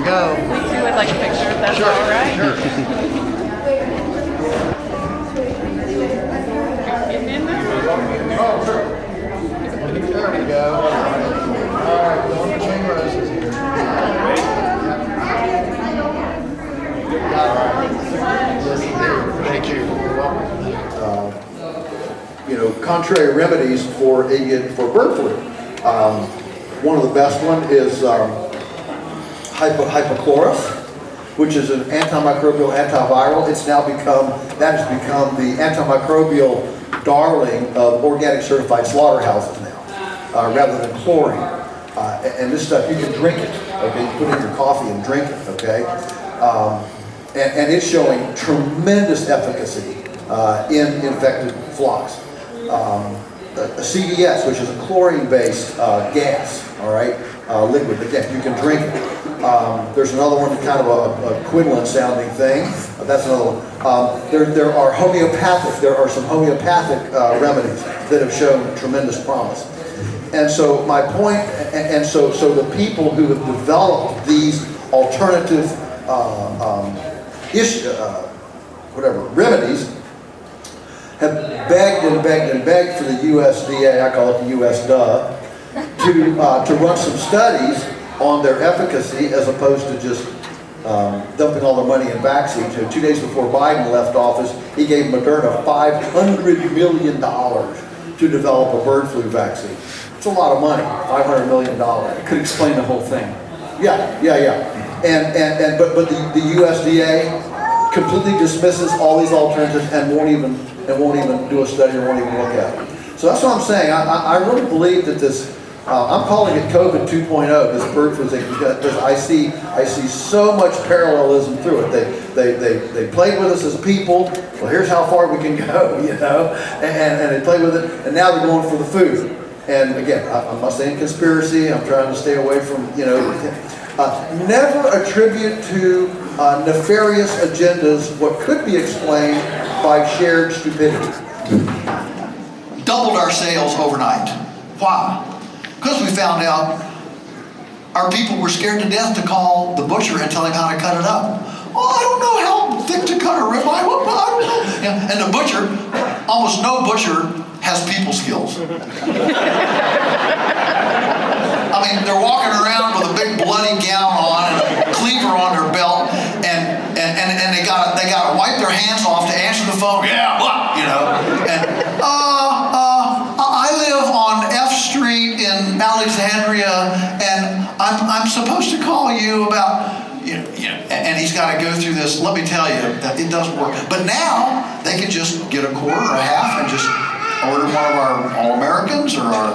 go. Me too, I'd like a picture if that's all right. Getting in there? Oh, sure. There we go. All right, going to chain roses here. Thank you. You're welcome. Contrary remedies for bird flu. One of the best one is hypochlorous, which is an antimicrobial, antiviral. It's now become the antimicrobial darling of organic certified slaughterhouses now, rather than chlorine. And this stuff, you can drink it, okay? You put it in your coffee and drink it, okay? And it's showing tremendous efficacy in infected flocks. A CDS, which is a chlorine-based gas, all right, liquid, again, you can drink it. There's another one, kind of a equivalent-sounding thing. That's another one. There are some homeopathic remedies that have shown tremendous promise. And so my point, and so the people who have developed these alternative remedies have begged and begged and begged for the USDA, I call it the USDA, to run some studies on their efficacy as opposed to just dumping all the money in vaccines. 2 days before Biden left office, he gave Moderna $500 million to develop a bird flu vaccine. It's a lot of money, $500 million. It could explain the whole thing. Yeah. But the USDA completely dismisses all these alternatives and won't even do a study or won't even look at it. So that's what I'm saying. I really believe that this, I'm calling it COVID 2.0, this bird flu thing, because I see so much parallelism through it. They played with us as people. Well, here's how far we can go, and they played with it, and now they're going for the food. And again, I'm not saying conspiracy. I'm trying to stay away from, never attribute to nefarious agendas what could be explained by shared stupidity. Doubled our sales overnight. Why? Because we found out our people were scared to death to call the butcher and tell him how to cut it up. Oh, I don't know how thick to cut a ribeye. I don't know. Yeah. And the butcher, almost no butcher has people skills. I mean, they're walking around with a big bloody gown on and a cleaver on their belt, and they gotta wipe their hands off to answer the phone. Yeah, what? And I live on F Street in Alexandria, and I'm supposed to call you about. And he's got to go through this. Let me tell you, it doesn't work. But now they can just get a quarter or a half and just order one of our All-Americans or our,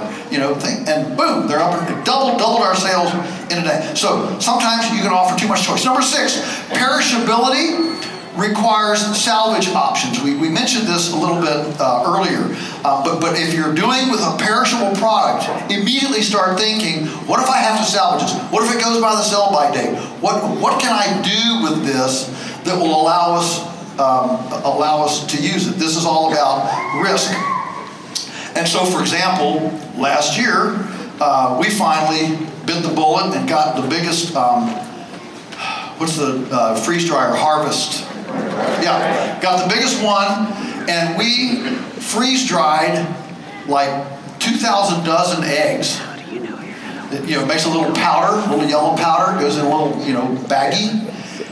thing, and boom, they're up and doubled our sales in a day. So sometimes you can offer too much choice. Number 6, perishability requires salvage options. We mentioned this a little bit earlier, but if you're doing with a perishable product, immediately start thinking, what if I have to salvage this? What if it goes by the sell-by date? What can I do with this that will allow us to use it? This is all about risk. And so, for example, last year, we finally bit the bullet and got the biggest, what's the freeze dryer harvest? Yeah, got the biggest one, and we freeze dried like 2,000 dozen eggs. It makes a little powder, a little yellow powder, goes in a little, baggie.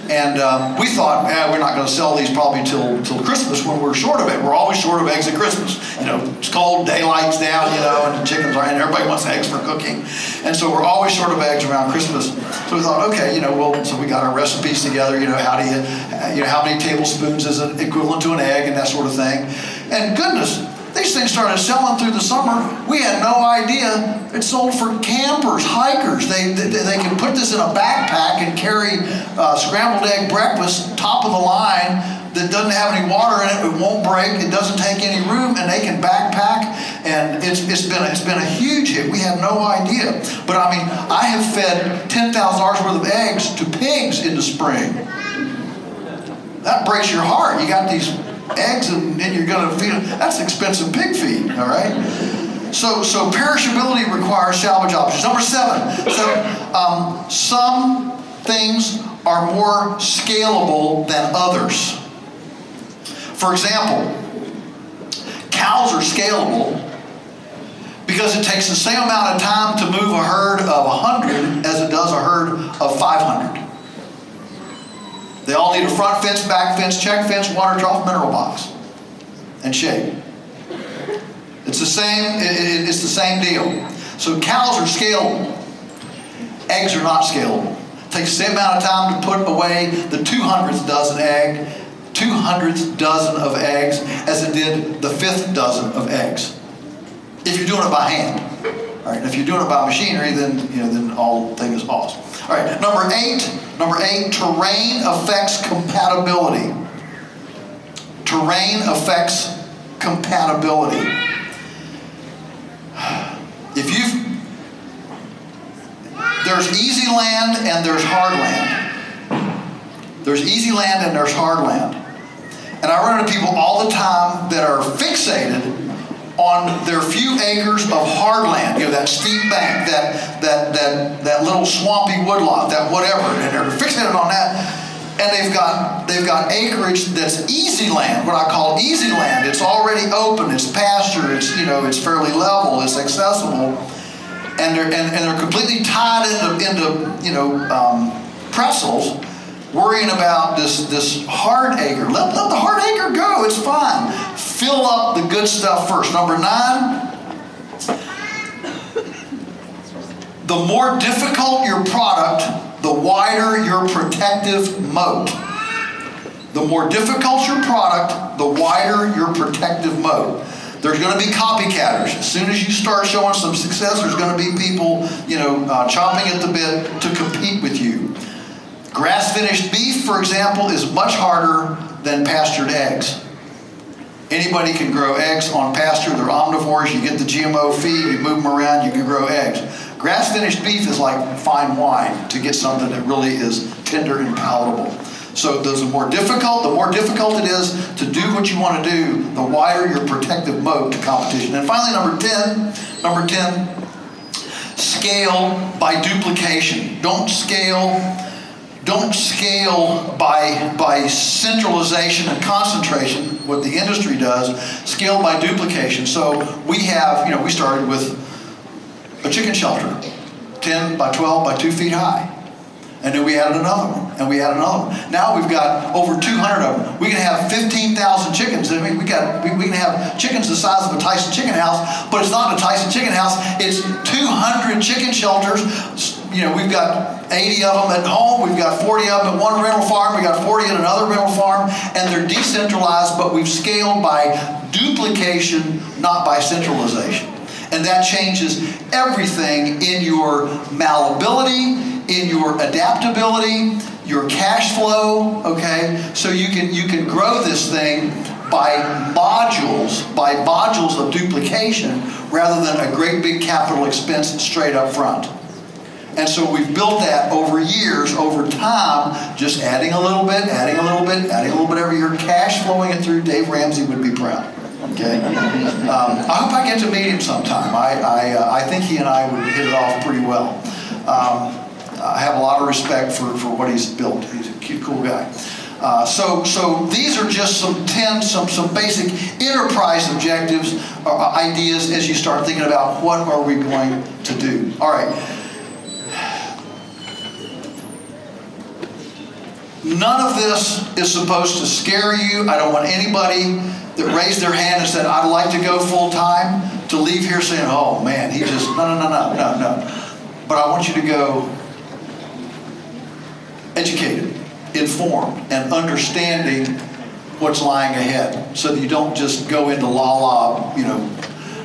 And we thought, we're not going to sell these probably till Christmas when we're short of it. We're always short of eggs at Christmas. It's cold, daylight's down, and the chickens are in. Everybody wants eggs for cooking. And so we're always short of eggs around Christmas. So we thought, okay, so we got our recipes together, how many tablespoons is it equivalent to an egg and that sort of thing. And goodness, these things started selling through the summer. We had no idea. It sold for campers, hikers. They can put this in a backpack and carry scrambled egg breakfast, top of the line, that doesn't have any water in it. It won't break. It doesn't take any room, and they can backpack. And it's been a huge hit. We had no idea. But I mean, I have fed $10,000 worth of eggs to pigs in the spring. That breaks your heart. You got these eggs and you're going to feed them. That's expensive pig feed, all right? So perishability requires salvage options. Number 7, some things are more scalable than others. For example, cows are scalable because it takes the same amount of time to move a herd of 100 as it does a herd of 500. They all need a front fence, back fence, check fence, water trough, mineral box, and shade. It's the same deal. So cows are scalable. Eggs are not scalable. It takes the same amount of time to put away the 200th dozen of eggs as it did the 5th dozen of eggs. If you're doing it by hand. All right, if you're doing it by machinery, then the whole thing is lost. All right, number eight, terrain affects compatibility. Terrain affects compatibility. There's easy land and there's hard land. There's easy land and there's hard land. And I run into people all the time that are fixated on their few acres of hard land, that steep bank, that little swampy woodlot, that whatever, and they're fixated on that. And they've got acreage that's easy land, what I call easy land. It's already open, it's pasture, it's fairly level, it's accessible, and they're completely tied into pretzels, worrying about this hard acre. Let the hard acre go, it's fine. Fill up the good stuff first. Number 9, the more difficult your product, the wider your protective moat. The more difficult your product, the wider your protective moat. There's going to be copycatters. As soon as you start showing some success, there's going to be people, chomping at the bit to compete with you. Grass-finished beef, for example, is much harder than pastured eggs. Anybody can grow eggs on pasture. They're omnivores. You get the GMO feed, you move them around, you can grow eggs. Grass-finished beef is like fine wine to get something that really is tender and palatable. So those are more difficult. The more difficult it is to do what you want to do, the wider your protective moat to competition. And finally, number 10, scale by duplication. Don't scale by centralization and concentration, what the industry does. Scale by duplication. So we started with a chicken shelter, 10 by 12 by 2 feet high. And then we added another one, and we added another one. Now we've got over 200 of them. We can have 15,000 chickens. I mean, we can have chickens the size of a Tyson chicken house, but it's not a Tyson chicken house. It's 200 chicken shelters. We've got 80 of them at home. We've got 40 of them at one rental farm. We've got 40 at another rental farm. And they're decentralized, but we've scaled by duplication, not by centralization. And that changes everything in your malleability, in your adaptability, your cash flow, okay? So you can grow this thing by modules of duplication rather than a great big capital expense straight up front. And so we've built that over years, over time, just adding a little bit every year, cash flowing it through. Dave Ramsey would be proud. Okay, I hope I get to meet him sometime. I think he and I would hit it off pretty well. I have a lot of respect for what he's built. He's a cute, cool guy. So these are just some basic enterprise objectives or ideas as you start thinking about what are we going to do. All right. None of this is supposed to scare you. I don't want anybody that raised their hand and said, I'd like to go full time, to leave here saying, oh man, no. But I want you to go educated, informed, and understanding what's lying ahead, so that you don't just go into la-la,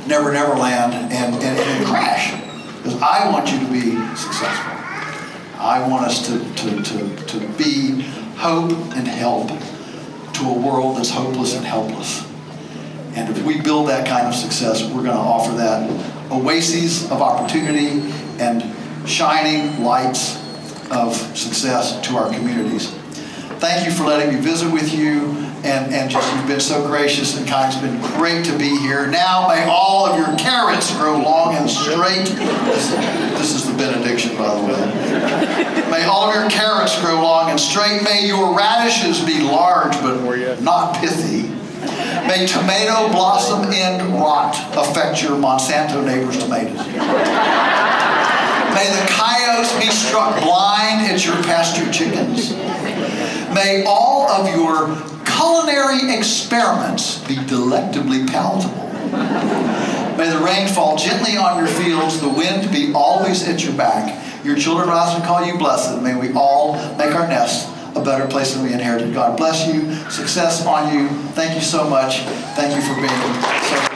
never land and crash. Because I want you to be successful. I want us to be hope and help to a world that's hopeless and helpless. And if we build that kind of success, we're going to offer that oases of opportunity and shining lights of success to our communities. Thank you for letting me visit with you, and just you've been so gracious and kind. It's been great to be here. Now may all of your carrots grow long and straight. This is the benediction, by the way. May all of your carrots grow long and straight. May your radishes be large but not pithy. May tomato blossom end rot affect your Monsanto neighbor's tomatoes. May the coyotes be struck blind at your pasture chickens. May all of your culinary experiments be delectably palatable. May the rain fall gently on your fields, the wind be always at your back. Your children rise and call you blessed. May we all make our nest a better place than we inherited. God bless you. Success on you. Thank you so much. Thank you for being so